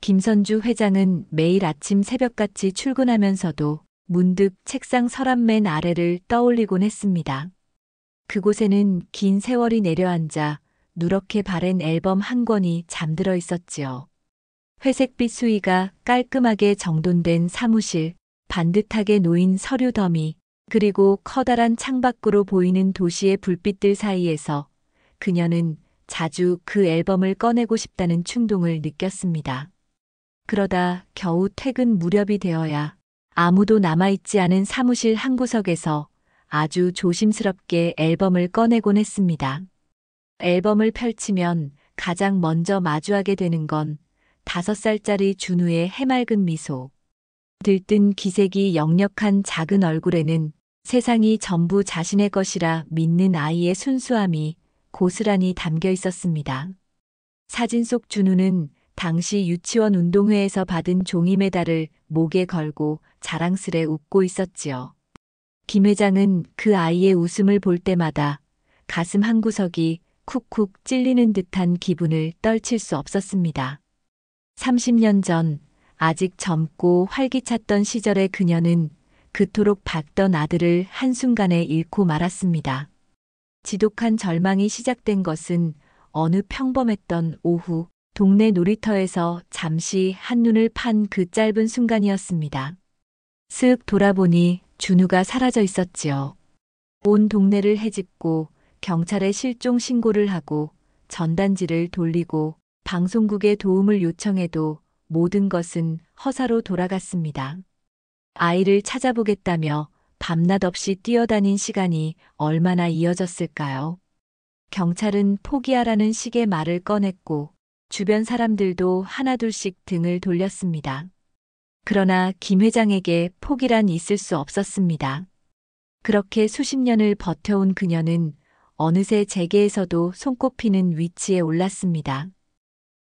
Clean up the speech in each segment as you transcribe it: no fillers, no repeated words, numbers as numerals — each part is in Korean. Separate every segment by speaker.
Speaker 1: 김선주 회장은 매일 아침 새벽같이 출근하면서도 문득 책상 서랍맨 아래를 떠올리곤 했습니다. 그곳에는 긴 세월이 내려앉아 누렇게 바랜 앨범 한 권이 잠들어 있었지요. 회색빛 수의가 깔끔하게 정돈된 사무실, 반듯하게 놓인 서류 더미, 그리고 커다란 창밖으로 보이는 도시의 불빛들 사이에서 그녀는 자주 그 앨범을 꺼내고 싶다는 충동을 느꼈습니다. 그러다 겨우 퇴근 무렵이 되어야 아무도 남아있지 않은 사무실 한 구석에서 아주 조심스럽게 앨범을 꺼내곤 했습니다. 앨범을 펼치면 가장 먼저 마주하게 되는 건 5살짜리 준우의 해맑은 미소. 들뜬 기색이 역력한 작은 얼굴에는 세상이 전부 자신의 것이라 믿는 아이의 순수함이 고스란히 담겨 있었습니다. 사진 속 준우는 당시 유치원 운동회에서 받은 종이 메달을 목에 걸고 자랑스레 웃고 있었지요. 김 회장은 그 아이의 웃음을 볼 때마다 가슴 한구석이 쿡쿡 찔리는 듯한 기분을 떨칠 수 없었습니다. 30년 전 아직 젊고 활기찼던 시절의 그녀는 그토록 밝던 아들을 한순간에 잃고 말았습니다. 지독한 절망이 시작된 것은 어느 평범했던 오후 동네 놀이터에서 잠시 한눈을 판 그 짧은 순간이었습니다. 쓱 돌아보니 준우가 사라져 있었지요. 온 동네를 헤집고 경찰에 실종 신고를 하고 전단지를 돌리고 방송국에 도움을 요청해도 모든 것은 허사로 돌아갔습니다. 아이를 찾아보겠다며 밤낮 없이 뛰어다닌 시간이 얼마나 이어졌을까요? 경찰은 포기하라는 식의 말을 꺼냈고 주변 사람들도 하나둘씩 등을 돌렸습니다. 그러나 김 회장에게 포기란 있을 수 없었습니다. 그렇게 수십 년을 버텨온 그녀는 어느새 재계에서도 손꼽히는 위치에 올랐습니다.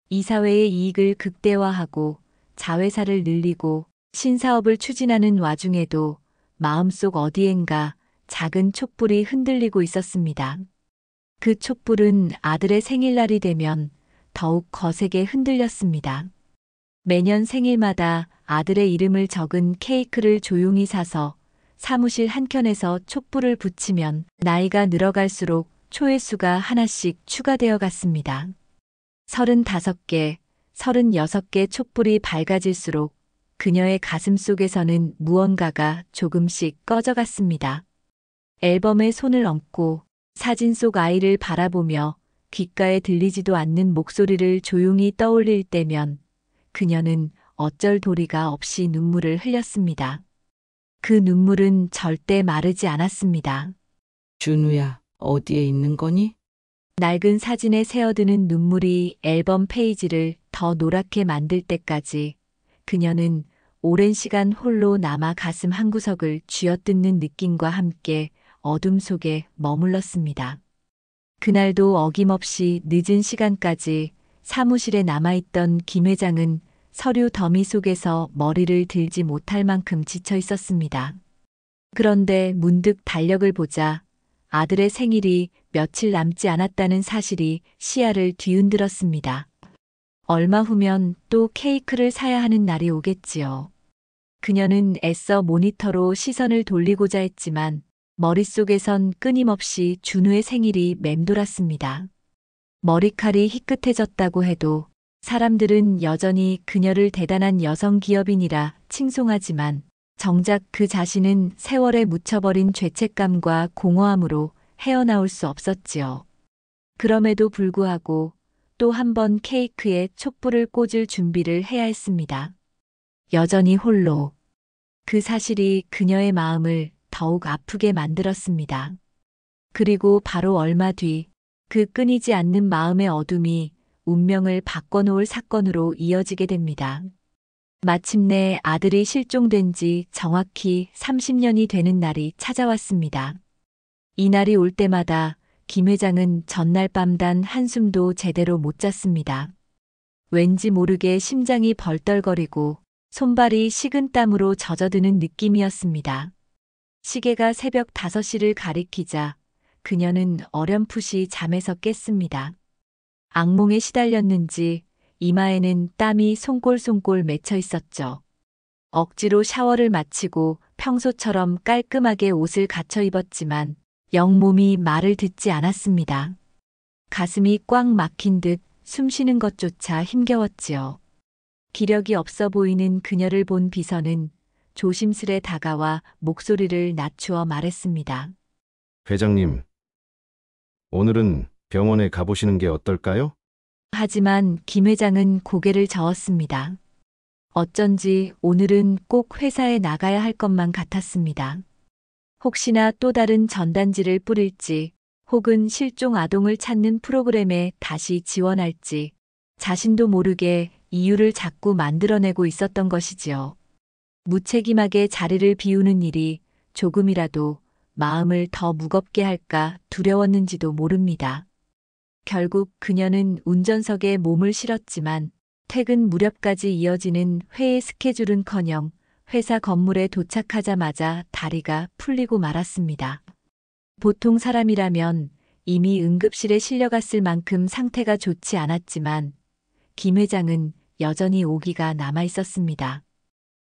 Speaker 1: 이사회의 이익을 극대화하고 자회사를 늘리고 신사업을 추진하는 와중에도 마음속 어디엔가 작은 촛불이 흔들리고 있었습니다. 그 촛불은 아들의 생일날이 되면 더욱 거세게 흔들렸습니다. 매년 생일마다 아들의 이름을 적은 케이크를 조용히 사서 사무실 한켠에서 촛불을 붙이면 나이가 늘어갈수록 초회수가 하나씩 추가되어 갔습니다. 35개, 36개 촛불이 밝아질수록 그녀의 가슴 속에서는 무언가가 조금씩 꺼져갔습니다. 앨범에 손을 얹고 사진 속 아이를 바라보며 귓가에 들리지도 않는 목소리를 조용히 떠올릴 때면 그녀는 어쩔 도리가 없이 눈물을 흘렸습니다. 그 눈물은 절대 마르지 않았습니다.
Speaker 2: 준우야, 어디에 있는 거니?
Speaker 1: 낡은 사진에 새어드는 눈물이 앨범 페이지를 더 노랗게 만들 때까지 그녀는 오랜 시간 홀로 남아 가슴 한구석을 쥐어뜯는 느낌과 함께 어둠 속에 머물렀습니다. 그날도 어김없이 늦은 시간까지 사무실에 남아있던 김 회장은 서류 더미 속에서 머리를 들지 못할 만큼 지쳐 있었습니다. 그런데 문득 달력을 보자 아들의 생일이 며칠 남지 않았다는 사실이 시야를 뒤흔들었습니다. 얼마 후면 또 케이크를 사야 하는 날이 오겠지요. 그녀는 애써 모니터로 시선을 돌리고자 했지만 머릿속에선 끊임없이 준우의 생일이 맴돌았습니다. 머리칼이 희끗해졌다고 해도 사람들은 여전히 그녀를 대단한 여성 기업인이라 칭송하지만 정작 그 자신은 세월에 묻혀버린 죄책감과 공허함으로 헤어나올 수 없었지요. 그럼에도 불구하고 또 한 번 케이크에 촛불을 꽂을 준비를 해야 했습니다. 여전히 홀로. 그 사실이 그녀의 마음을 더욱 아프게 만들었습니다. 그리고 바로 얼마 뒤 그 끊이지 않는 마음의 어둠이 운명을 바꿔놓을 사건으로 이어지게 됩니다. 마침내 아들이 실종된 지 정확히 30년이 되는 날이 찾아왔습니다. 이 날이 올 때마다 김 회장은 전날 밤 단 한숨도 제대로 못 잤습니다. 왠지 모르게 심장이 벌떨거리고 손발이 식은땀으로 젖어드는 느낌이었습니다. 시계가 새벽 5시를 가리키자 그녀는 어렴풋이 잠에서 깼습니다. 악몽에 시달렸는지 이마에는 땀이 송골송골 맺혀 있었죠. 억지로 샤워를 마치고 평소처럼 깔끔하게 옷을 갖춰 입었지만 영 몸이 말을 듣지 않았습니다. 가슴이 꽉 막힌 듯 숨 쉬는 것조차 힘겨웠지요. 기력이 없어 보이는 그녀를 본 비서는 조심스레 다가와 목소리를 낮추어 말했습니다.
Speaker 3: 회장님, 오늘은 병원에 가보시는 게 어떨까요?
Speaker 1: 하지만 김 회장은 고개를 저었습니다. 어쩐지 오늘은 꼭 회사에 나가야 할 것만 같았습니다. 혹시나 또 다른 전단지를 뿌릴지 혹은 실종 아동을 찾는 프로그램에 다시 지원할지 자신도 모르게 이유를 자꾸 만들어내고 있었던 것이지요. 무책임하게 자리를 비우는 일이 조금이라도 마음을 더 무겁게 할까 두려웠는지도 모릅니다. 결국 그녀는 운전석에 몸을 실었지만 퇴근 무렵까지 이어지는 회의 스케줄은커녕 회사 건물에 도착하자마자 다리가 풀리고 말았습니다. 보통 사람이라면 이미 응급실에 실려갔을 만큼 상태가 좋지 않았지만 김 회장은 여전히 오기가 남아 있었습니다.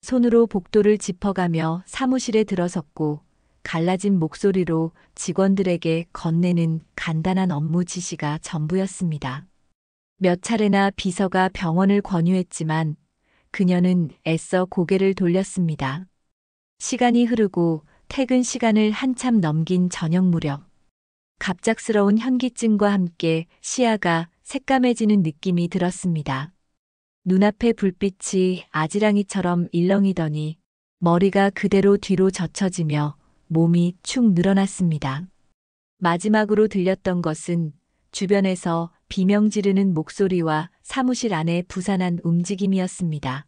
Speaker 1: 손으로 복도를 짚어가며 사무실에 들어섰고 갈라진 목소리로 직원들에게 건네는 간단한 업무 지시가 전부였습니다. 몇 차례나 비서가 병원을 권유했지만 그녀는 애써 고개를 돌렸습니다. 시간이 흐르고 퇴근 시간을 한참 넘긴 저녁 무렵, 갑작스러운 현기증과 함께 시야가 새까매지는 느낌이 들었습니다. 눈앞의 불빛이 아지랑이처럼 일렁이더니 머리가 그대로 뒤로 젖혀지며 몸이 축 늘어났습니다. 마지막으로 들렸던 것은 주변에서 비명 지르는 목소리와 사무실 안의 부산한 움직임이었습니다.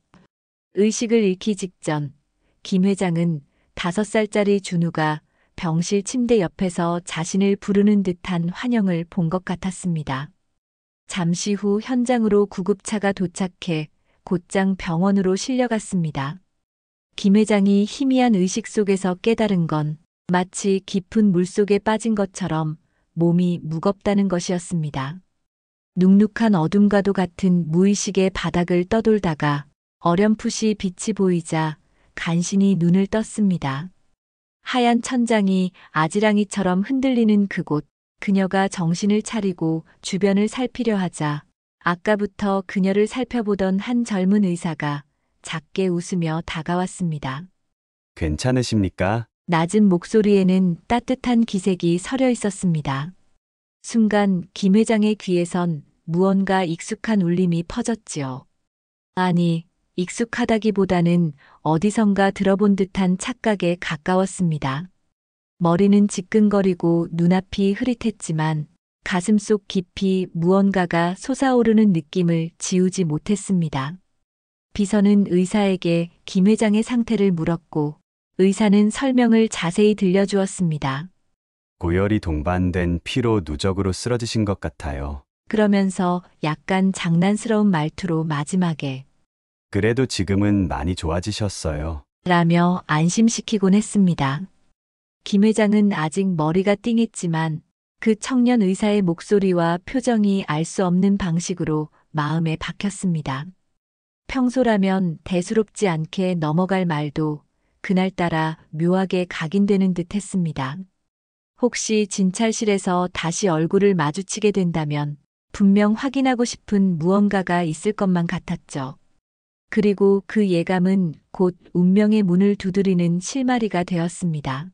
Speaker 1: 의식을 잃기 직전 김 회장은 5살짜리 준우가 병실 침대 옆에서 자신을 부르는 듯한 환영을 본 것 같았습니다. 잠시 후 현장으로 구급차가 도착해 곧장 병원으로 실려갔습니다. 김 회장이 희미한 의식 속에서 깨달은 건 마치 깊은 물속에 빠진 것처럼 몸이 무겁다는 것이었습니다. 눅눅한 어둠과도 같은 무의식의 바닥을 떠돌다가 어렴풋이 빛이 보이자 간신히 눈을 떴습니다. 하얀 천장이 아지랑이처럼 흔들리는 그곳, 그녀가 정신을 차리고 주변을 살피려 하자 아까부터 그녀를 살펴보던 한 젊은 의사가 작게 웃으며 다가왔습니다.
Speaker 4: 괜찮으십니까?
Speaker 1: 낮은 목소리에는 따뜻한 기색이 서려 있었습니다. 순간 김 회장의 귀에선 무언가 익숙한 울림이 퍼졌지요. 아니, 익숙하다기보다는 어디선가 들어본 듯한 착각에 가까웠습니다. 머리는 지끈거리고 눈앞이 흐릿했지만 가슴속 깊이 무언가가 솟아오르는 느낌을 지우지 못했습니다. 비서는 의사에게 김 회장의 상태를 물었고 의사는 설명을 자세히 들려주었습니다.
Speaker 4: 고열이 동반된 피로 누적으로 쓰러지신 것 같아요.
Speaker 1: 그러면서 약간 장난스러운 말투로 마지막에
Speaker 4: 그래도 지금은 많이 좋아지셨어요.
Speaker 1: 라며 안심시키곤 했습니다. 김 회장은 아직 머리가 띵했지만 그 청년 의사의 목소리와 표정이 알 수 없는 방식으로 마음에 박혔습니다. 평소라면 대수롭지 않게 넘어갈 말도 그날따라 묘하게 각인되는 듯 했습니다. 혹시 진찰실에서 다시 얼굴을 마주치게 된다면 분명 확인하고 싶은 무언가가 있을 것만 같았죠. 그리고 그 예감은 곧 운명의 문을 두드리는 실마리가 되었습니다.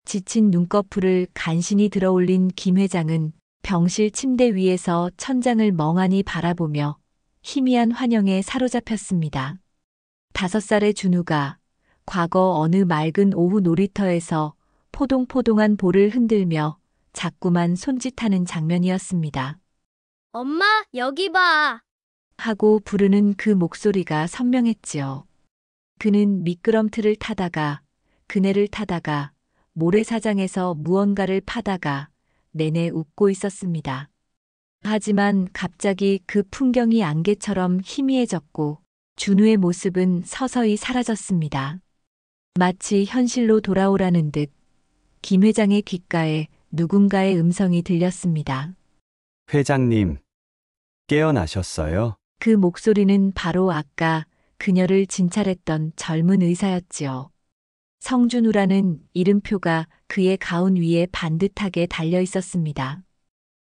Speaker 1: 지친 눈꺼풀을 간신히 들어올린 김 회장은 병실 침대 위에서 천장을 멍하니 바라보며 희미한 환영에 사로잡혔습니다. 5살의 준우가 과거 어느 맑은 오후 놀이터에서 포동포동한 볼을 흔들며 자꾸만 손짓하는 장면이었습니다.
Speaker 5: 엄마, 여기 봐.
Speaker 1: 하고 부르는 그 목소리가 선명했지요. 그는 미끄럼틀을 타다가 그네를 타다가 모래사장에서 무언가를 파다가 내내 웃고 있었습니다. 하지만 갑자기 그 풍경이 안개처럼 희미해졌고 준우의 모습은 서서히 사라졌습니다. 마치 현실로 돌아오라는 듯 김 회장의 귓가에 누군가의 음성이 들렸습니다.
Speaker 4: 회장님, 깨어나셨어요?
Speaker 1: 그 목소리는 바로 아까 그녀를 진찰했던 젊은 의사였지요. 성준우라는 이름표가 그의 가운 위에 반듯하게 달려 있었습니다.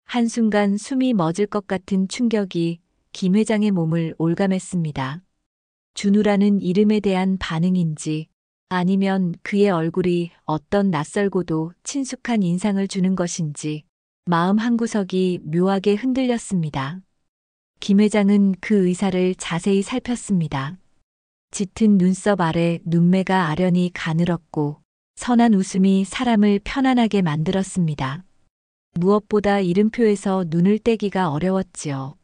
Speaker 1: 한순간 숨이 멎을 것 같은 충격이 김 회장의 몸을 올감했습니다. 준우라는 이름에 대한 반응인지 아니면 그의 얼굴이 어떤 낯설고도 친숙한 인상을 주는 것인지 마음 한구석이 묘하게 흔들렸습니다. 김 회장은 그 의사를 자세히 살폈습니다. 짙은 눈썹 아래 눈매가 아련히 가늘었고 선한 웃음이 사람을 편안하게 만들었습니다. 무엇보다 이름표에서 눈을 떼기가 어려웠지요.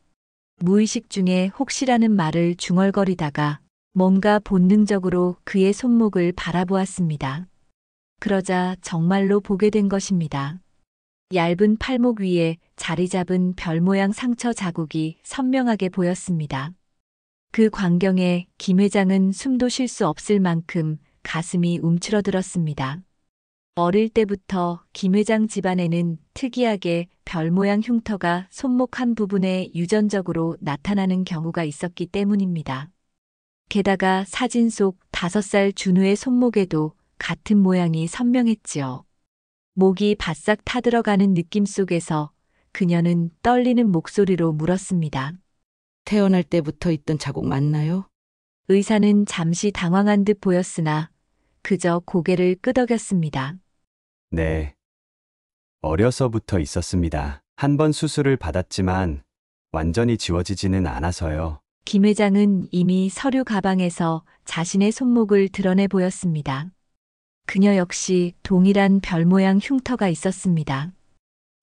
Speaker 1: 무의식 중에 혹시라는 말을 중얼거리다가 뭔가 본능적으로 그의 손목을 바라보았습니다. 그러자 정말로 보게 된 것입니다. 얇은 팔목 위에 자리 잡은 별 모양 상처 자국이 선명하게 보였습니다. 그 광경에 김 회장은 숨도 쉴 수 없을 만큼 가슴이 움츠러들었습니다. 어릴 때부터 김 회장 집안에는 특이하게 별 모양 흉터가 손목 한 부분에 유전적으로 나타나는 경우가 있었기 때문입니다. 게다가 사진 속 5살 준우의 손목에도 같은 모양이 선명했지요. 목이 바싹 타들어가는 느낌 속에서 그녀는 떨리는 목소리로 물었습니다.
Speaker 2: 태어날 때부터 있던 자국 맞나요?
Speaker 1: 의사는 잠시 당황한 듯 보였으나 그저 고개를 끄덕였습니다.
Speaker 4: 네. 어려서부터 있었습니다. 한 번 수술을 받았지만 완전히 지워지지는 않아서요.
Speaker 1: 김 회장은 이미 서류 가방에서 자신의 손목을 드러내 보였습니다. 그녀 역시 동일한 별 모양 흉터가 있었습니다.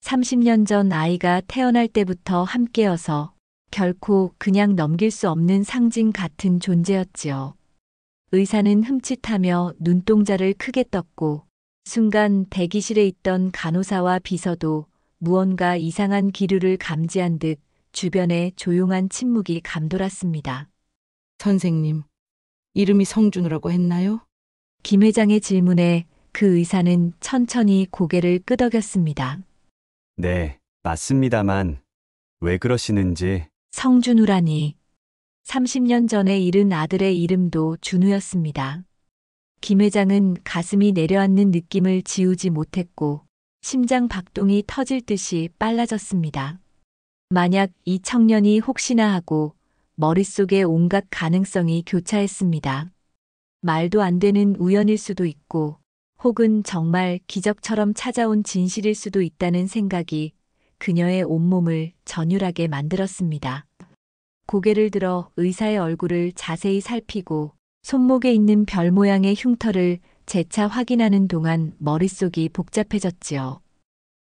Speaker 1: 30년 전 아이가 태어날 때부터 함께여서 결코 그냥 넘길 수 없는 상징 같은 존재였지요. 의사는 흠칫하며 눈동자를 크게 떴고 순간 대기실에 있던 간호사와 비서도 무언가 이상한 기류를 감지한 듯 주변에 조용한 침묵이 감돌았습니다.
Speaker 2: 선생님, 이름이 성준우라고 했나요?
Speaker 1: 김 회장의 질문에 그 의사는 천천히 고개를 끄덕였습니다.
Speaker 4: 네, 맞습니다만 왜 그러시는지.
Speaker 1: 성준우라니. 30년 전에 잃은 아들의 이름도 준우였습니다. 김 회장은 가슴이 내려앉는 느낌을 지우지 못했고 심장 박동이 터질 듯이 빨라졌습니다. 만약 이 청년이 혹시나 하고 머릿속에 온갖 가능성이 교차했습니다. 말도 안 되는 우연일 수도 있고 혹은 정말 기적처럼 찾아온 진실일 수도 있다는 생각이 그녀의 온몸을 전율하게 만들었습니다. 고개를 들어 의사의 얼굴을 자세히 살피고 손목에 있는 별 모양의 흉터를 재차 확인하는 동안 머릿속이 복잡해졌지요.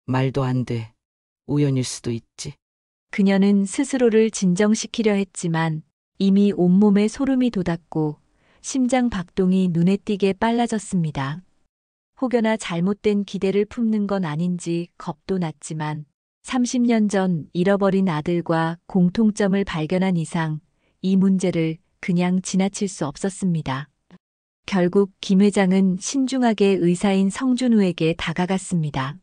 Speaker 2: 말도 안 돼. 우연일 수도 있지.
Speaker 1: 그녀는 스스로를 진정시키려 했지만 이미 온몸에 소름이 돋았고 심장 박동이 눈에 띄게 빨라졌습니다. 혹여나 잘못된 기대를 품는 건 아닌지 겁도 났지만 30년 전 잃어버린 아들과 공통점을 발견한 이상 이 문제를 그냥 지나칠 수 없었습니다. 결국 김 회장은 신중하게 의사인 성준우에게 다가갔습니다.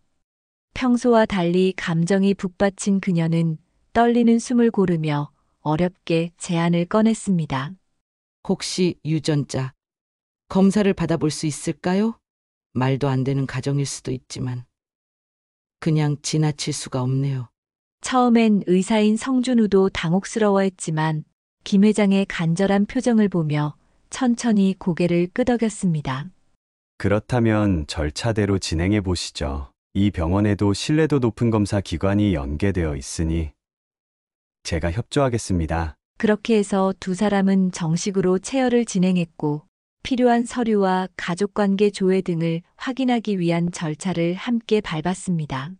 Speaker 1: 평소와 달리 감정이 북받친 그녀는 떨리는 숨을 고르며 어렵게 제안을 꺼냈습니다.
Speaker 2: 혹시 유전자 검사를 받아볼 수 있을까요? 말도 안 되는 가정일 수도 있지만 그냥 지나칠 수가 없네요.
Speaker 1: 처음엔 의사인 성준우도 당혹스러워했지만 김 회장의 간절한 표정을 보며 천천히 고개를 끄덕였습니다.
Speaker 4: 그렇다면 절차대로 진행해 보시죠. 이 병원에도 신뢰도 높은 검사 기관이 연계되어 있으니 제가 협조하겠습니다.
Speaker 1: 그렇게 해서 두 사람은 정식으로 체혈을 진행했고 필요한 서류와 가족관계 조회 등을 확인하기 위한 절차를 함께 밟았습니다.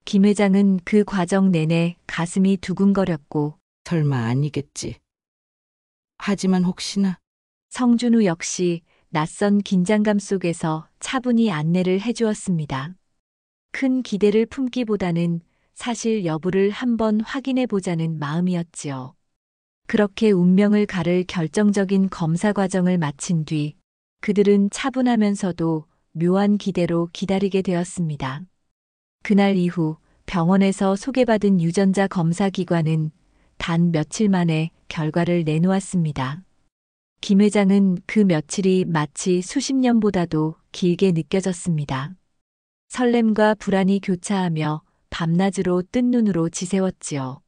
Speaker 1: 김 회장은 그 과정 내내 가슴이 두근거렸고
Speaker 2: 설마 아니겠지. 하지만 혹시나
Speaker 1: 성준우 역시 낯선 긴장감 속에서 차분히 안내를 해주었습니다. 큰 기대를 품기보다는 사실 여부를 한번 확인해 보자는 마음이었지요. 그렇게 운명을 가를 결정적인 검사 과정을 마친 뒤 그들은 차분하면서도 묘한 기대로 기다리게 되었습니다. 그날 이후 병원에서 소개받은 유전자 검사 기관은 단 며칠 만에 결과를 내놓았습니다. 김 회장은 그 며칠이 마치 수십 년보다도 길게 느껴졌습니다. 설렘과 불안이 교차하며 밤낮으로 뜬 눈으로 지새웠지요.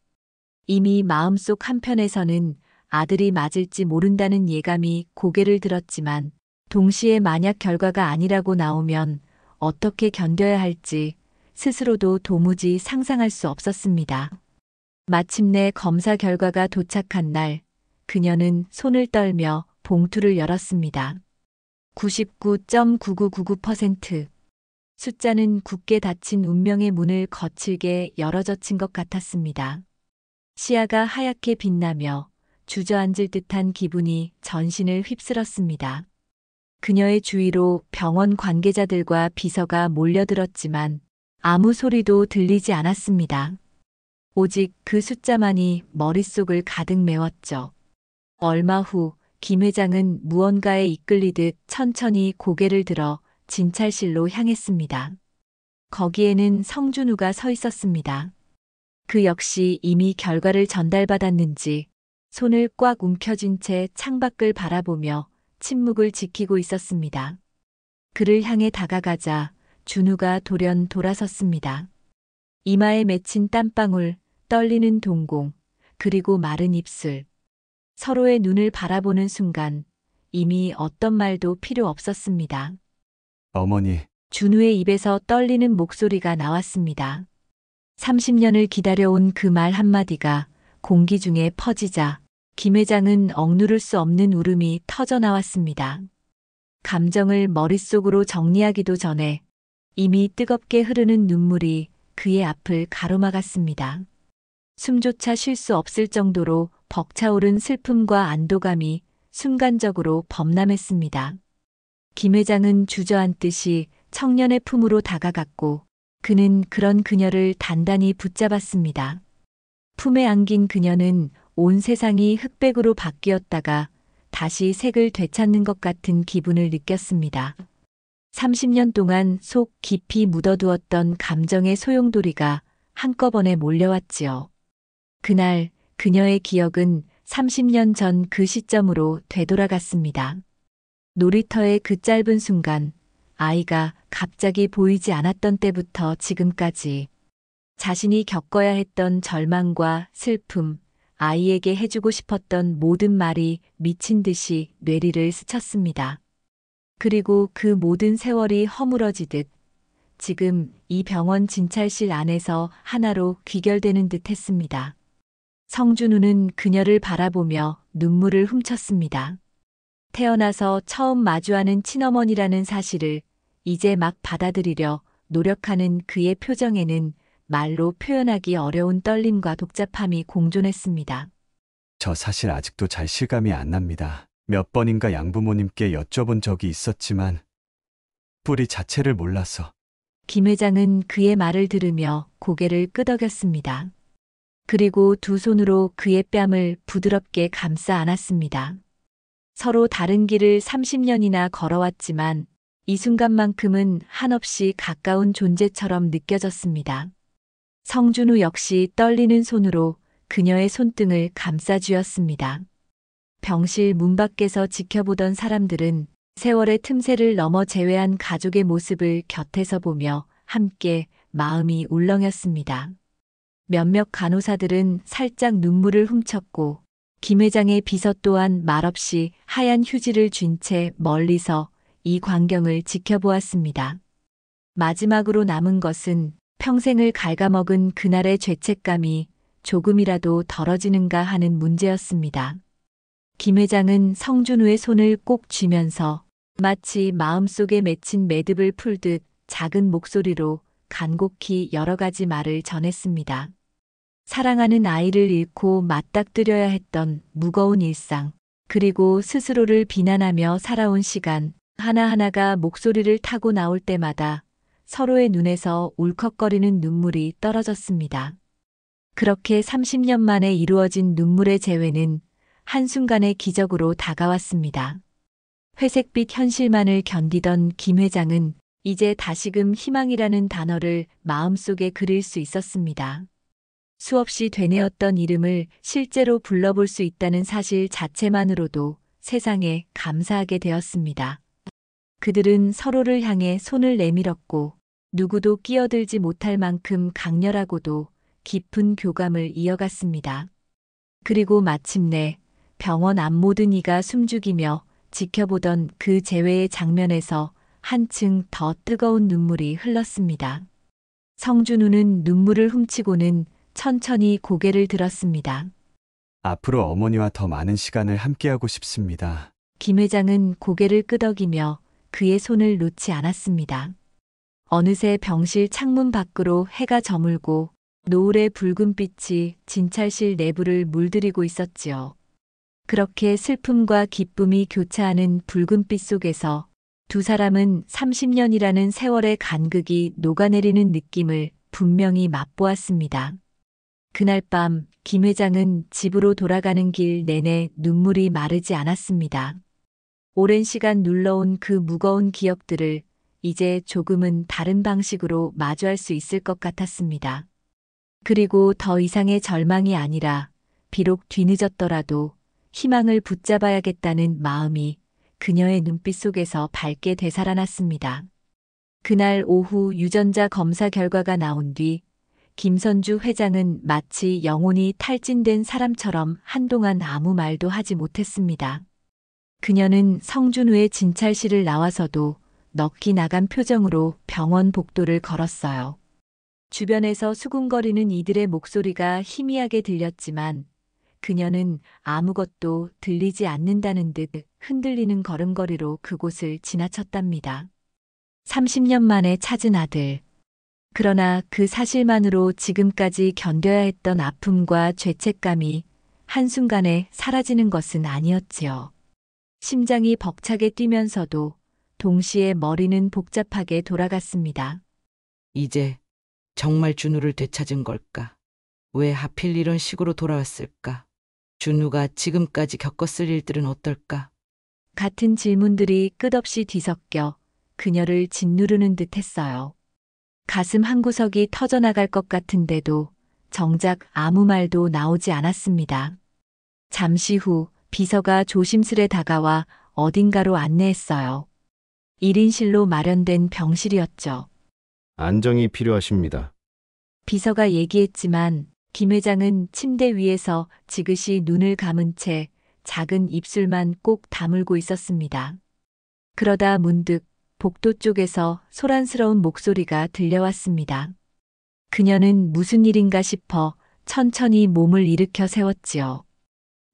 Speaker 1: 이미 마음속 한편에서는 아들이 맞을지 모른다는 예감이 고개를 들었지만 동시에 만약 결과가 아니라고 나오면 어떻게 견뎌야 할지 스스로도 도무지 상상할 수 없었습니다. 마침내 검사 결과가 도착한 날, 그녀는 손을 떨며 봉투를 열었습니다. 99.9999%. 숫자는 굳게 닫힌 운명의 문을 거칠게 열어젖힌 것 같았습니다. 시야가 하얗게 빛나며 주저앉을 듯한 기분이 전신을 휩쓸었습니다. 그녀의 주위로 병원 관계자들과 비서가 몰려들었지만 아무 소리도 들리지 않았습니다. 오직 그 숫자만이 머릿속을 가득 메웠죠. 얼마 후 김 회장은 무언가에 이끌리듯 천천히 고개를 들어 진찰실로 향했습니다. 거기에는 성준우가 서 있었습니다. 그 역시 이미 결과를 전달받았는지 손을 꽉 움켜쥔 채 창밖을 바라보며 침묵을 지키고 있었습니다. 그를 향해 다가가자 준우가 돌연 돌아섰습니다. 이마에 맺힌 땀방울, 떨리는 동공, 그리고 마른 입술. 서로의 눈을 바라보는 순간 이미 어떤 말도 필요 없었습니다.
Speaker 4: 어머니,
Speaker 1: 준우의 입에서 떨리는 목소리가 나왔습니다. 30년을 기다려온 그 말 한마디가 공기 중에 퍼지자 김 회장은 억누를 수 없는 울음이 터져 나왔습니다. 감정을 머릿속으로 정리하기도 전에 이미 뜨겁게 흐르는 눈물이 그의 앞을 가로막았습니다. 숨조차 쉴 수 없을 정도로 벅차오른 슬픔과 안도감이 순간적으로 범람했습니다. 김 회장은 주저앉듯이 청년의 품으로 다가갔고 그는 그런 그녀를 단단히 붙잡았습니다. 품에 안긴 그녀는 온 세상이 흑백으로 바뀌었다가 다시 색을 되찾는 것 같은 기분을 느꼈습니다. 30년 동안 속 깊이 묻어두었던 감정의 소용돌이가 한꺼번에 몰려왔지요. 그날 그녀의 기억은 30년 전 그 시점으로 되돌아갔습니다. 놀이터의 그 짧은 순간, 아이가 갑자기 보이지 않았던 때부터 지금까지 자신이 겪어야 했던 절망과 슬픔, 아이에게 해주고 싶었던 모든 말이 미친 듯이 뇌리를 스쳤습니다. 그리고 그 모든 세월이 허물어지듯 지금 이 병원 진찰실 안에서 하나로 귀결되는 듯 했습니다. 성준우는 그녀를 바라보며 눈물을 훔쳤습니다. 태어나서 처음 마주하는 친어머니라는 사실을 이제 막 받아들이려 노력하는 그의 표정에는 말로 표현하기 어려운 떨림과 복잡함이 공존했습니다.
Speaker 4: 저 사실 아직도 잘 실감이 안 납니다. 몇 번인가 양부모님께 여쭤본 적이 있었지만 뿌리 자체를 몰라서.
Speaker 1: 김 회장은 그의 말을 들으며 고개를 끄덕였습니다. 그리고 두 손으로 그의 뺨을 부드럽게 감싸 안았습니다. 서로 다른 길을 30년이나 걸어왔지만 이 순간만큼은 한없이 가까운 존재처럼 느껴졌습니다. 성준우 역시 떨리는 손으로 그녀의 손등을 감싸주었습니다. 병실 문 밖에서 지켜보던 사람들은 세월의 틈새를 넘어 재회한 가족의 모습을 곁에서 보며 함께 마음이 울렁였습니다. 몇몇 간호사들은 살짝 눈물을 훔쳤고 김 회장의 비서 또한 말없이 하얀 휴지를 쥔 채 멀리서 이 광경을 지켜보았습니다. 마지막으로 남은 것은 평생을 갉아먹은 그날의 죄책감이 조금이라도 덜어지는가 하는 문제였습니다. 김 회장은 성준우의 손을 꼭 쥐면서 마치 마음속에 맺힌 매듭을 풀듯 작은 목소리로 간곡히 여러 가지 말을 전했습니다. 사랑하는 아이를 잃고 맞닥뜨려야 했던 무거운 일상, 그리고 스스로를 비난하며 살아온 시간, 하나하나가 목소리를 타고 나올 때마다 서로의 눈에서 울컥거리는 눈물이 떨어졌습니다. 그렇게 30년 만에 이루어진 눈물의 재회는 한순간의 기적으로 다가왔습니다. 회색빛 현실만을 견디던 김 회장은 이제 다시금 희망이라는 단어를 마음속에 그릴 수 있었습니다. 수없이 되뇌었던 이름을 실제로 불러볼 수 있다는 사실 자체만으로도 세상에 감사하게 되었습니다. 그들은 서로를 향해 손을 내밀었고 누구도 끼어들지 못할 만큼 강렬하고도 깊은 교감을 이어갔습니다. 그리고 마침내 병원 앞 모든 이가 숨죽이며 지켜보던 그 재회의 장면에서 한층 더 뜨거운 눈물이 흘렀습니다. 성준우는 눈물을 훔치고는 천천히 고개를 들었습니다.
Speaker 4: 앞으로 어머니와 더 많은 시간을 함께하고 싶습니다.
Speaker 1: 김 회장은 고개를 끄덕이며 그의 손을 놓지 않았습니다. 어느새 병실 창문 밖으로 해가 저물고 노을의 붉은 빛이 진찰실 내부를 물들이고 있었지요. 그렇게 슬픔과 기쁨이 교차하는 붉은빛 속에서 두 사람은 30년이라는 세월의 간극이 녹아내리는 느낌을 분명히 맛보았습니다. 그날 밤 김 회장은 집으로 돌아가는 길 내내 눈물이 마르지 않았습니다. 오랜 시간 눌러온 그 무거운 기억들을 이제 조금은 다른 방식으로 마주할 수 있을 것 같았습니다. 그리고 더 이상의 절망이 아니라 비록 뒤늦었더라도 희망을 붙잡아야겠다는 마음이 그녀의 눈빛 속에서 밝게 되살아났습니다. 그날 오후 유전자 검사 결과가 나온 뒤 김선주 회장은 마치 영혼이 탈진된 사람처럼 한동안 아무 말도 하지 못했습니다. 그녀는 성준우의 진찰실을 나와서도 넋이 나간 표정으로 병원 복도를 걸었어요. 주변에서 수군거리는 이들의 목소리가 희미하게 들렸지만 그녀는 아무것도 들리지 않는다는 듯 흔들리는 걸음걸이로 그곳을 지나쳤답니다. 30년 만에 찾은 아들. 그러나 그 사실만으로 지금까지 견뎌야 했던 아픔과 죄책감이 한순간에 사라지는 것은 아니었지요. 심장이 벅차게 뛰면서도 동시에 머리는 복잡하게 돌아갔습니다.
Speaker 2: 이제 정말 준우를 되찾은 걸까? 왜 하필 이런 식으로 돌아왔을까? 준우가 지금까지 겪었을 일들은 어떨까?
Speaker 1: 같은 질문들이 끝없이 뒤섞여 그녀를 짓누르는 듯 했어요. 가슴 한구석이 터져나갈 것 같은데도 정작 아무 말도 나오지 않았습니다. 잠시 후 비서가 조심스레 다가와 어딘가로 안내했어요. 1인실로 마련된 병실이었죠.
Speaker 3: 안정이 필요하십니다.
Speaker 1: 비서가 얘기했지만 김 회장은 침대 위에서 지그시 눈을 감은 채 작은 입술만 꼭 다물고 있었습니다. 그러다 문득 복도 쪽에서 소란스러운 목소리가 들려왔습니다. 그녀는 무슨 일인가 싶어 천천히 몸을 일으켜 세웠지요.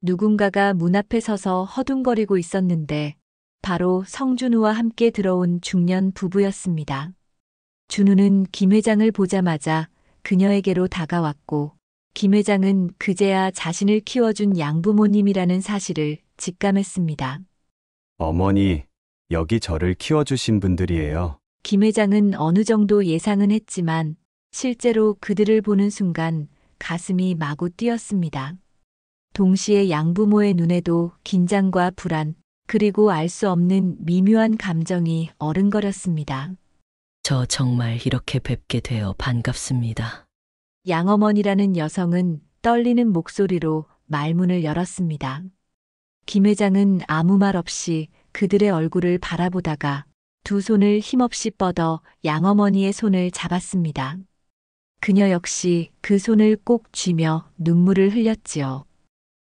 Speaker 1: 누군가가 문 앞에 서서 허둥거리고 있었는데 바로 성준우와 함께 들어온 중년 부부였습니다. 준우는 김 회장을 보자마자 그녀에게로 다가왔고 김 회장은 그제야 자신을 키워준 양부모님이라는 사실을 직감했습니다.
Speaker 4: 어머니, 여기 저를 키워주신 분들이에요.
Speaker 1: 김 회장은 어느 정도 예상은 했지만 실제로 그들을 보는 순간 가슴이 마구 뛰었습니다. 동시에 양부모의 눈에도 긴장과 불안, 그리고 알 수 없는 미묘한 감정이 어른거렸습니다.
Speaker 6: 저 정말 이렇게 뵙게 되어 반갑습니다.
Speaker 1: 양어머니라는 여성은 떨리는 목소리로 말문을 열었습니다. 김 회장은 아무 말 없이 그들의 얼굴을 바라보다가 두 손을 힘없이 뻗어 양어머니의 손을 잡았습니다. 그녀 역시 그 손을 꼭 쥐며 눈물을 흘렸지요.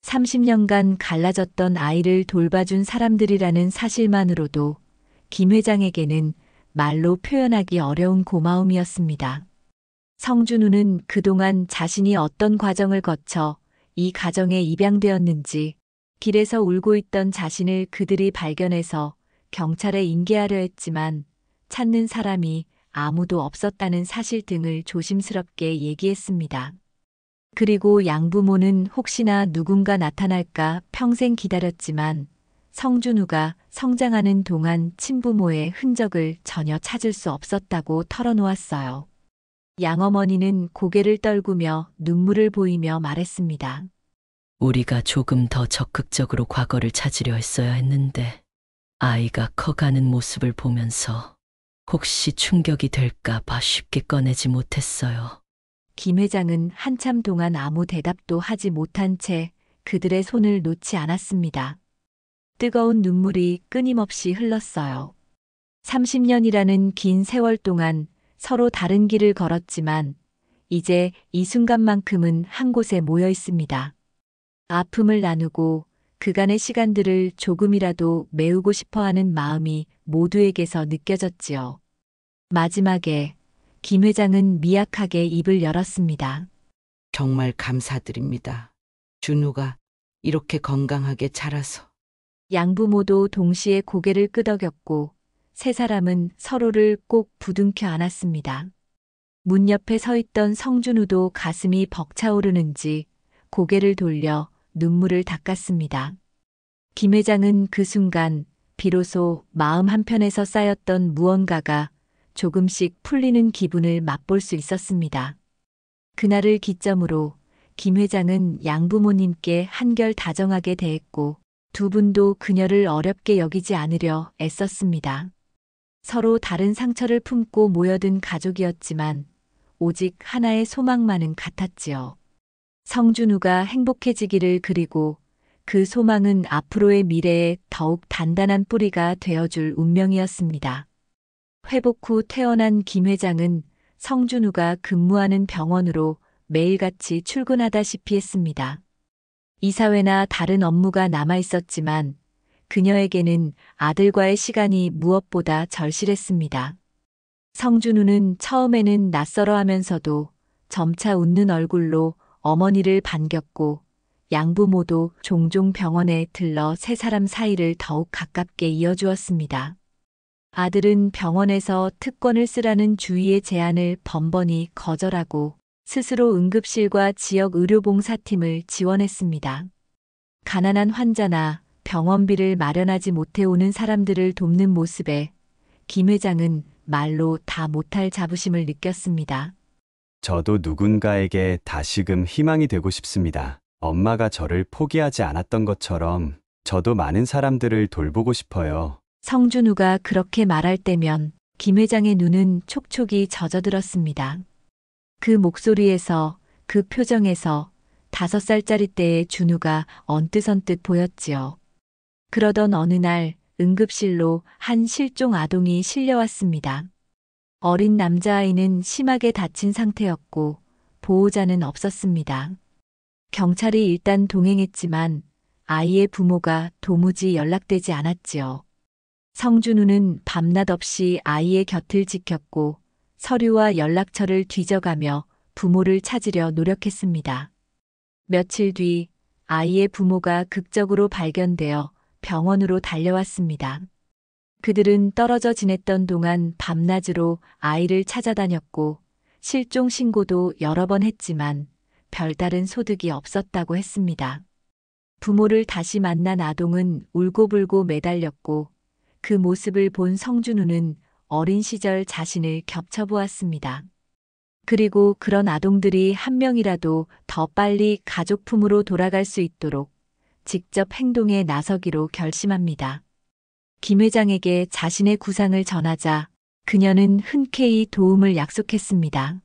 Speaker 1: 30년간 갈라졌던 아이를 돌봐준 사람들이라는 사실만으로도 김 회장에게는 말로 표현하기 어려운 고마움이었습니다. 성준우는 그동안 자신이 어떤 과정을 거쳐 이 가정에 입양되었는지 길에서 울고 있던 자신을 그들이 발견해서 경찰에 인계하려 했지만 찾는 사람이 아무도 없었다는 사실 등을 조심스럽게 얘기했습니다. 그리고 양부모는 혹시나 누군가 나타날까 평생 기다렸지만 성준우가 성장하는 동안 친부모의 흔적을 전혀 찾을 수 없었다고 털어놓았어요. 양어머니는 고개를 떨구며 눈물을 보이며 말했습니다.
Speaker 6: 우리가 조금 더 적극적으로 과거를 찾으려 했어야 했는데 아이가 커가는 모습을 보면서 혹시 충격이 될까 봐 쉽게 꺼내지 못했어요.
Speaker 1: 김 회장은 한참 동안 아무 대답도 하지 못한 채 그들의 손을 놓지 않았습니다. 뜨거운 눈물이 끊임없이 흘렀어요. 30년이라는 긴 세월 동안 서로 다른 길을 걸었지만 이제 이 순간만큼은 한 곳에 모여 있습니다. 아픔을 나누고 그간의 시간들을 조금이라도 메우고 싶어 하는 마음이 모두에게서 느껴졌지요. 마지막에 김 회장은 미약하게 입을 열었습니다.
Speaker 2: 정말 감사드립니다. 준우가 이렇게 건강하게 자라서.
Speaker 1: 양부모도 동시에 고개를 끄덕였고 세 사람은 서로를 꼭 부둥켜 안았습니다. 문 옆에 서 있던 성준우도 가슴이 벅차오르는지 고개를 돌려 눈물을 닦았습니다. 김 회장은 그 순간 비로소 마음 한편에서 쌓였던 무언가가 조금씩 풀리는 기분을 맛볼 수 있었습니다. 그날을 기점으로 김 회장은 양부모님께 한결 다정하게 대했고 두 분도 그녀를 어렵게 여기지 않으려 애썼습니다. 서로 다른 상처를 품고 모여든 가족이었지만 오직 하나의 소망만은 같았지요. 성준우가 행복해지기를 그리고 그 소망은 앞으로의 미래에 더욱 단단한 뿌리가 되어줄 운명이었습니다. 회복 후 퇴원한 김 회장은 성준우가 근무하는 병원으로 매일같이 출근하다시피 했습니다. 이사회나 다른 업무가 남아 있었지만 그녀에게는 아들과의 시간이 무엇보다 절실했습니다. 성준우는 처음에는 낯설어 하면서도 점차 웃는 얼굴로 어머니를 반겼고 양부모도 종종 병원에 들러 세 사람 사이를 더욱 가깝게 이어주었습니다. 아들은 병원에서 특권을 쓰라는 주위의 제안을 번번이 거절하고 스스로 응급실과 지역 의료봉사팀을 지원했습니다. 가난한 환자나 병원비를 마련하지 못해 오는 사람들을 돕는 모습에 김 회장은 말로 다 못할 자부심을 느꼈습니다.
Speaker 4: 저도 누군가에게 다시금 희망이 되고 싶습니다. 엄마가 저를 포기하지 않았던 것처럼 저도 많은 사람들을 돌보고 싶어요.
Speaker 1: 성준우가 그렇게 말할 때면 김 회장의 눈은 촉촉이 젖어들었습니다. 그 목소리에서, 그 표정에서 5살짜리 때의 준우가 언뜻언뜻 보였지요. 그러던 어느 날 응급실로 한 실종 아동이 실려왔습니다. 어린 남자아이는 심하게 다친 상태였고 보호자는 없었습니다. 경찰이 일단 동행했지만 아이의 부모가 도무지 연락되지 않았지요. 성준우는 밤낮 없이 아이의 곁을 지켰고 서류와 연락처를 뒤져가며 부모를 찾으려 노력했습니다. 며칠 뒤 아이의 부모가 극적으로 발견되어 병원으로 달려왔습니다. 그들은 떨어져 지냈던 동안 밤낮으로 아이를 찾아다녔고 실종 신고도 여러 번 했지만 별다른 소득이 없었다고 했습니다. 부모를 다시 만난 아동은 울고불고 매달렸고 그 모습을 본 성준우는 어린 시절 자신을 겹쳐보았습니다. 그리고 그런 아동들이 한 명이라도 더 빨리 가족 품으로 돌아갈 수 있도록 직접 행동에 나서기로 결심합니다. 김 회장에게 자신의 구상을 전하자 그녀는 흔쾌히 도움을 약속했습니다.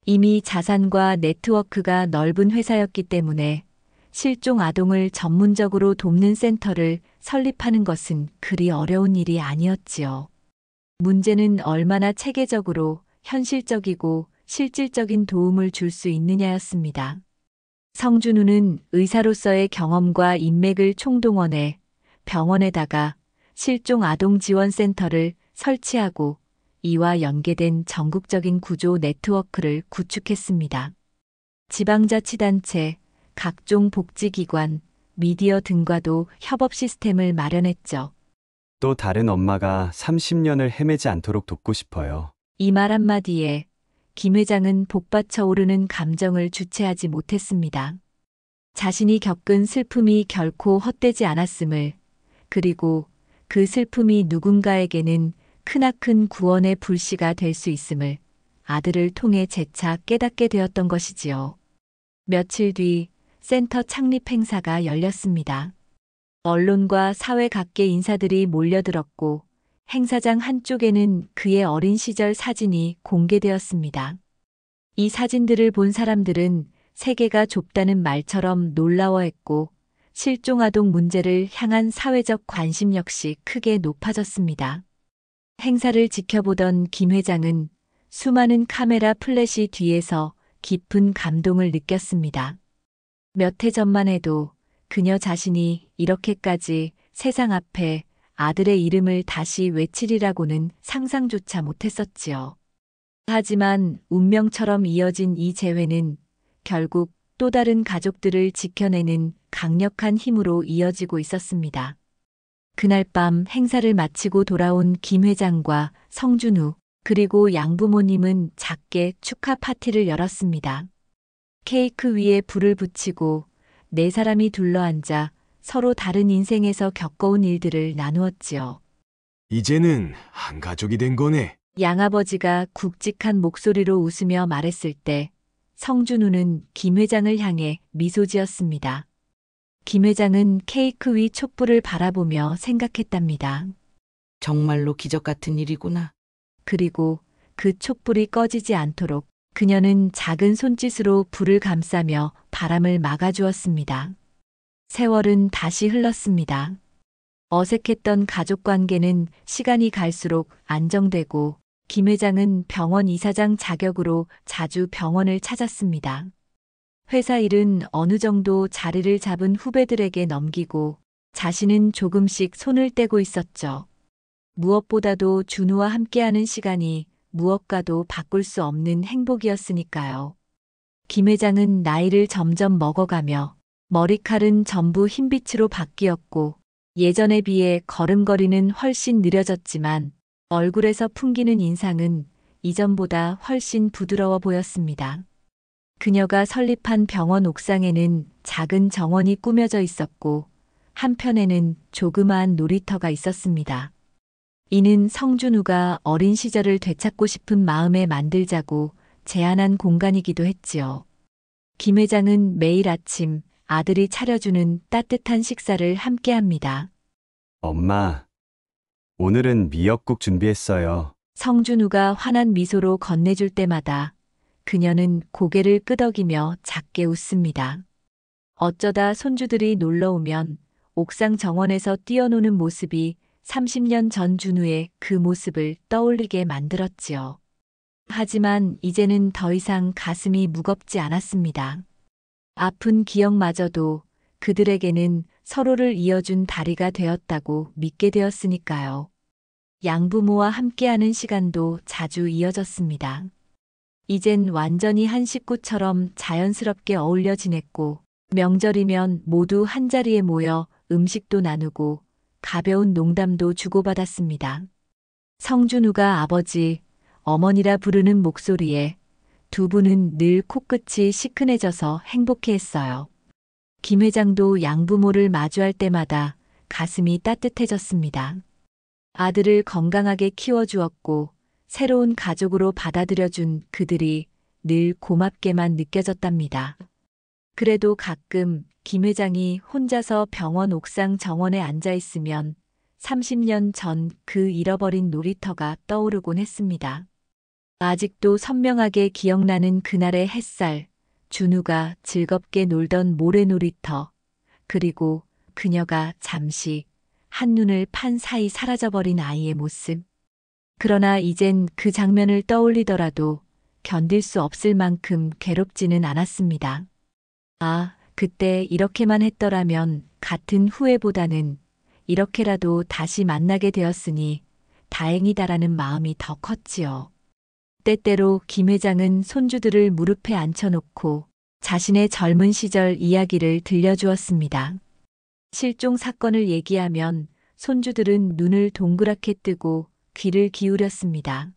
Speaker 1: 이미 자산과 네트워크가 넓은 회사였기 때문에 실종 아동을 전문적으로 돕는 센터를 설립하는 것은 그리 어려운 일이 아니었지요. 문제는 얼마나 체계적으로 현실적이고 실질적인 도움을 줄 수 있느냐였습니다. 성준우는 의사로서의 경험과 인맥을 총동원해 병원에다가 실종 아동 지원센터를 설치하고 이와 연계된 전국적인 구조 네트워크를 구축했습니다. 지방자치단체, 각종 복지기관, 미디어 등과도 협업 시스템을 마련했죠.
Speaker 4: 또 다른 엄마가 30년을 헤매지 않도록 돕고 싶어요.
Speaker 1: 이 말 한마디에 김 회장은 복받쳐 오르는 감정을 주체하지 못했습니다. 자신이 겪은 슬픔이 결코 헛되지 않았음을, 그리고 그 슬픔이 누군가에게는 크나큰 구원의 불씨가 될 수 있음을 아들을 통해 재차 깨닫게 되었던 것이지요. 며칠 뒤 센터 창립 행사가 열렸습니다. 언론과 사회 각계 인사들이 몰려들었고 행사장 한쪽에는 그의 어린 시절 사진이 공개되었습니다. 이 사진들을 본 사람들은 세계가 좁다는 말처럼 놀라워했고 실종아동 문제를 향한 사회적 관심 역시 크게 높아졌습니다. 행사를 지켜보던 김 회장은 수많은 카메라 플래시 뒤에서 깊은 감동을 느꼈습니다. 몇 해 전만 해도 그녀 자신이 이렇게까지 세상 앞에 아들의 이름을 다시 외치리라고는 상상조차 못했었지요. 하지만 운명처럼 이어진 이 재회는 결국 또 다른 가족들을 지켜내는 강력한 힘으로 이어지고 있었습니다. 그날 밤 행사를 마치고 돌아온 김 회장과 성준우 그리고 양부모님은 작게 축하 파티를 열었습니다. 케이크 위에 불을 붙이고 네 사람이 둘러앉아 서로 다른 인생에서 겪어온 일들을 나누었지요.
Speaker 7: 이제는 한 가족이 된 거네.
Speaker 1: 양아버지가 굵직한 목소리로 웃으며 말했을 때 성준우는 김 회장을 향해 미소 지었습니다. 김 회장은 케이크 위 촛불을 바라보며 생각했답니다.
Speaker 2: 정말로 기적 같은 일이구나.
Speaker 1: 그리고 그 촛불이 꺼지지 않도록 그녀는 작은 손짓으로 불을 감싸며 바람을 막아주었습니다. 세월은 다시 흘렀습니다. 어색했던 가족 관계는 시간이 갈수록 안정되고 김 회장은 병원 이사장 자격으로 자주 병원을 찾았습니다. 회사 일은 어느 정도 자리를 잡은 후배들에게 넘기고 자신은 조금씩 손을 떼고 있었죠. 무엇보다도 준우와 함께하는 시간이 무엇과도 바꿀 수 없는 행복이었으니까요. 김 회장은 나이를 점점 먹어가며 머리칼은 전부 흰빛으로 바뀌었고 예전에 비해 걸음걸이는 훨씬 느려졌지만 얼굴에서 풍기는 인상은 이전보다 훨씬 부드러워 보였습니다. 그녀가 설립한 병원 옥상에는 작은 정원이 꾸며져 있었고 한편에는 조그마한 놀이터가 있었습니다. 이는 성준우가 어린 시절을 되찾고 싶은 마음에 만들자고 제안한 공간이기도 했지요. 김 회장은 매일 아침 아들이 차려주는 따뜻한 식사를 함께합니다.
Speaker 4: 엄마, 오늘은 미역국 준비했어요.
Speaker 1: 성준우가 환한 미소로 건네줄 때마다 그녀는 고개를 끄덕이며 작게 웃습니다. 어쩌다 손주들이 놀러 오면 옥상 정원에서 뛰어노는 모습이 30년 전 준우의 그 모습을 떠올리게 만들었지요. 하지만 이제는 더 이상 가슴이 무겁지 않았습니다. 아픈 기억마저도 그들에게는 서로를 이어준 다리가 되었다고 믿게 되었으니까요. 양부모와 함께하는 시간도 자주 이어졌습니다. 이젠 완전히 한 식구처럼 자연스럽게 어울려 지냈고 명절이면 모두 한자리에 모여 음식도 나누고 가벼운 농담도 주고받았습니다. 성준우가 아버지, 어머니라 부르는 목소리에 두 분은 늘 코끝이 시큰해져서 행복해했어요. 김 회장도 양부모를 마주할 때마다 가슴이 따뜻해졌습니다. 아들을 건강하게 키워주었고 새로운 가족으로 받아들여준 그들이 늘 고맙게만 느껴졌답니다. 그래도 가끔 김 회장이 혼자서 병원 옥상 정원에 앉아 있으면 30년 전 그 잃어버린 놀이터가 떠오르곤 했습니다. 아직도 선명하게 기억나는 그날의 햇살, 준우가 즐겁게 놀던 모래놀이터, 그리고 그녀가 잠시 한눈을 판 사이 사라져버린 아이의 모습. 그러나 이젠 그 장면을 떠올리더라도 견딜 수 없을 만큼 괴롭지는 않았습니다. 아, 그때 이렇게만 했더라면 같은 후회보다는 이렇게라도 다시 만나게 되었으니 다행이다라는 마음이 더 컸지요. 때때로 김 회장은 손주들을 무릎에 앉혀놓고 자신의 젊은 시절 이야기를 들려주었습니다. 실종 사건을 얘기하면 손주들은 눈을 동그랗게 뜨고 귀를 기울였습니다.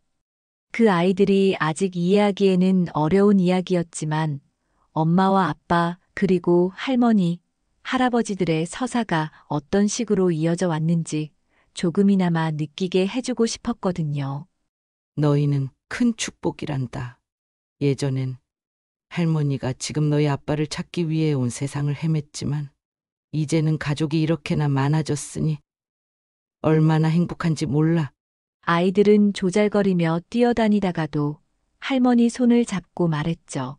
Speaker 1: 그 아이들이 아직 이해하기에는 어려운 이야기였지만 엄마와 아빠 그리고 할머니, 할아버지들의 서사가 어떤 식으로 이어져 왔는지 조금이나마 느끼게 해주고 싶었거든요.
Speaker 2: 너희는 큰 축복이란다. 예전엔 할머니가 지금 너희 아빠를 찾기 위해 온 세상을 헤맸지만 이제는 가족이 이렇게나 많아졌으니 얼마나 행복한지 몰라.
Speaker 1: 아이들은 조잘거리며 뛰어다니다가도 할머니 손을 잡고 말했죠.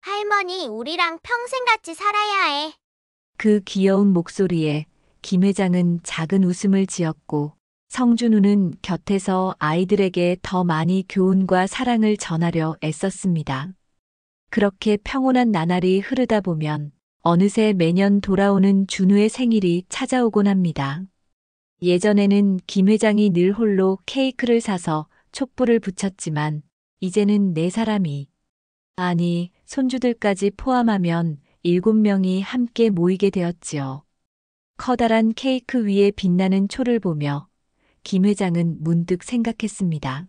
Speaker 5: 할머니, 우리랑 평생 같이 살아야 해.
Speaker 1: 그 귀여운 목소리에 김 회장은 작은 웃음을 지었고 성준우는 곁에서 아이들에게 더 많이 교훈과 사랑을 전하려 애썼습니다. 그렇게 평온한 나날이 흐르다 보면 어느새 매년 돌아오는 준우의 생일이 찾아오곤 합니다. 예전에는 김 회장이 늘 홀로 케이크를 사서 촛불을 붙였지만 이제는 4사람이, 아니 손주들까지 포함하면 7명이 함께 모이게 되었지요. 커다란 케이크 위에 빛나는 초를 보며 김 회장은 문득 생각했습니다.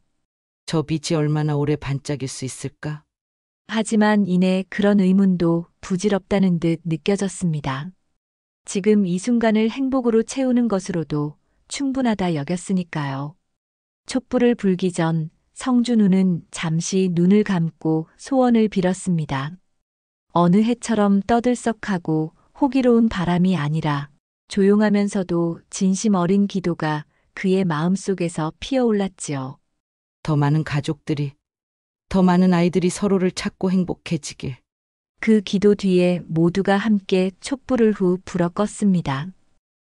Speaker 2: 저 빛이 얼마나 오래 반짝일 수 있을까?
Speaker 1: 하지만 이내 그런 의문도 부질없다는 듯 느껴졌습니다. 지금 이 순간을 행복으로 채우는 것으로도 충분하다 여겼으니까요. 촛불을 불기 전 성준우는 잠시 눈을 감고 소원을 빌었습니다. 어느 해처럼 떠들썩하고 호기로운 바람이 아니라 조용하면서도 진심 어린 기도가 그의 마음속에서 피어올랐지요.
Speaker 2: 더 많은 가족들이, 더 많은 아이들이 서로를 찾고 행복해지길.
Speaker 1: 그 기도 뒤에 모두가 함께 촛불을 후 불어 껐습니다.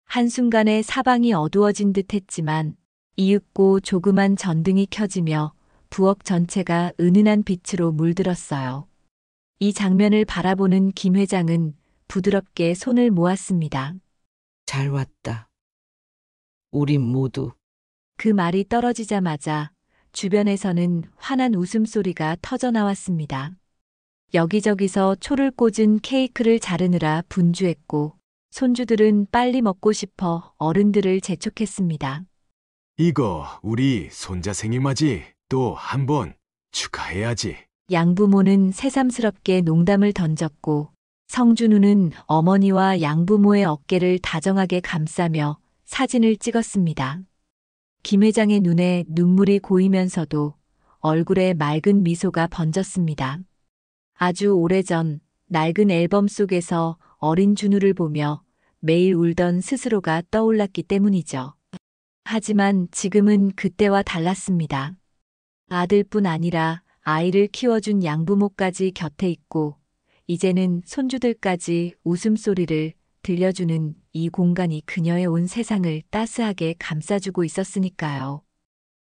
Speaker 1: 한순간에 사방이 어두워진 듯 했지만 이윽고 조그만 전등이 켜지며 부엌 전체가 은은한 빛으로 물들었어요. 이 장면을 바라보는 김 회장은 부드럽게 손을 모았습니다.
Speaker 2: 잘 왔다. 우리 모두.
Speaker 1: 그 말이 떨어지자마자 주변에서는 환한 웃음소리가 터져 나왔습니다. 여기저기서 초를 꽂은 케이크를 자르느라 분주했고 손주들은 빨리 먹고 싶어 어른들을 재촉했습니다.
Speaker 7: 이거 우리 손자 생일맞이 또 한 번 축하해야지.
Speaker 1: 양부모는 새삼스럽게 농담을 던졌고 성준우는 어머니와 양부모의 어깨를 다정하게 감싸며 사진을 찍었습니다. 김 회장의 눈에 눈물이 고이면서도 얼굴에 맑은 미소가 번졌습니다. 아주 오래전 낡은 앨범 속에서 어린 준우를 보며 매일 울던 스스로가 떠올랐기 때문이죠. 하지만 지금은 그때와 달랐습니다. 아들뿐 아니라 아이를 키워준 양부모까지 곁에 있고 이제는 손주들까지 웃음소리를 들려주는 이 공간이 그녀의 온 세상을 따스하게 감싸주고 있었으니까요.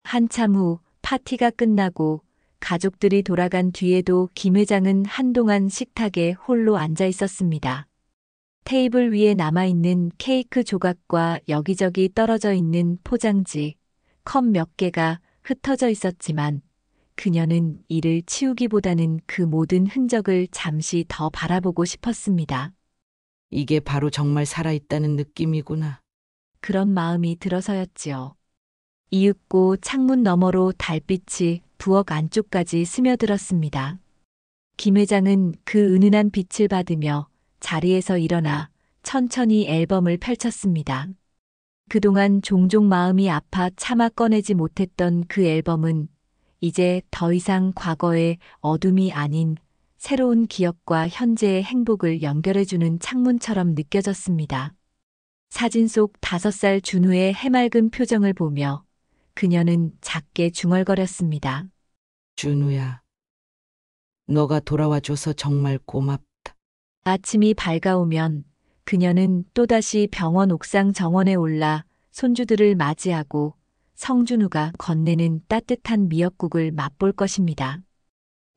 Speaker 1: 한참 후 파티가 끝나고 가족들이 돌아간 뒤에도 김 회장은 한동안 식탁에 홀로 앉아 있었습니다. 테이블 위에 남아있는 케이크 조각과 여기저기 떨어져 있는 포장지, 컵 몇 개가 흩어져 있었지만 그녀는 이를 치우기보다는 그 모든 흔적을 잠시 더 바라보고 싶었습니다.
Speaker 2: 이게 바로 정말 살아있다는 느낌이구나.
Speaker 1: 그런 마음이 들어서였지요. 이윽고 창문 너머로 달빛이 부엌 안쪽까지 스며들었습니다. 김 회장은 그 은은한 빛을 받으며 자리에서 일어나 천천히 앨범을 펼쳤습니다. 그동안 종종 마음이 아파 차마 꺼내지 못했던 그 앨범은 이제 더 이상 과거의 어둠이 아닌 새로운 기억과 현재의 행복을 연결해주는 창문처럼 느껴졌습니다. 사진 속 5살 준우의 해맑은 표정을 보며 그녀는 작게 중얼거렸습니다.
Speaker 2: 준우야, 너가 돌아와줘서 정말 고맙다.
Speaker 1: 아침이 밝아오면 그녀는 또다시 병원 옥상 정원에 올라 손주들을 맞이하고 성준우가 건네는 따뜻한 미역국을 맛볼 것입니다.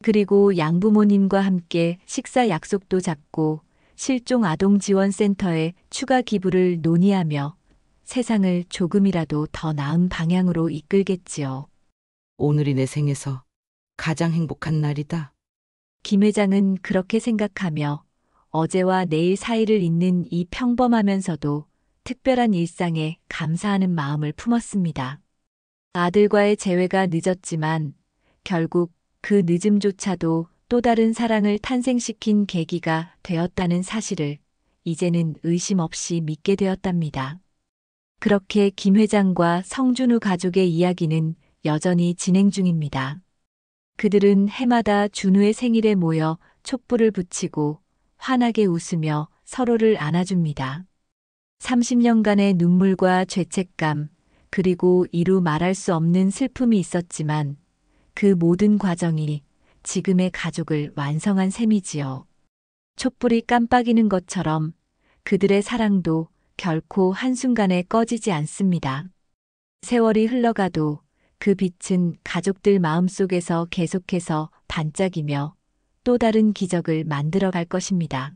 Speaker 1: 그리고 양부모님과 함께 식사 약속도 잡고 실종 아동 지원센터에 추가 기부를 논의하며 세상을 조금이라도 더 나은 방향으로 이끌겠지요.
Speaker 2: 오늘이 내 생에서 가장 행복한 날이다.
Speaker 1: 김 회장은 그렇게 생각하며 어제와 내일 사이를 잇는 이 평범하면서도 특별한 일상에 감사하는 마음을 품었습니다. 아들과의 재회가 늦었지만 결국 그 늦음조차도 또 다른 사랑을 탄생시킨 계기가 되었다는 사실을 이제는 의심 없이 믿게 되었답니다. 그렇게 김 회장과 성준우 가족의 이야기는 여전히 진행 중입니다. 그들은 해마다 준우의 생일에 모여 촛불을 붙이고 환하게 웃으며 서로를 안아줍니다. 30년간의 눈물과 죄책감, 그리고 이루 말할 수 없는 슬픔이 있었지만 그 모든 과정이 지금의 가족을 완성한 셈이지요. 촛불이 깜빡이는 것처럼 그들의 사랑도 결코 한순간에 꺼지지 않습니다. 세월이 흘러가도 그 빛은 가족들 마음속에서 계속해서 반짝이며 또 다른 기적을 만들어 갈 것입니다.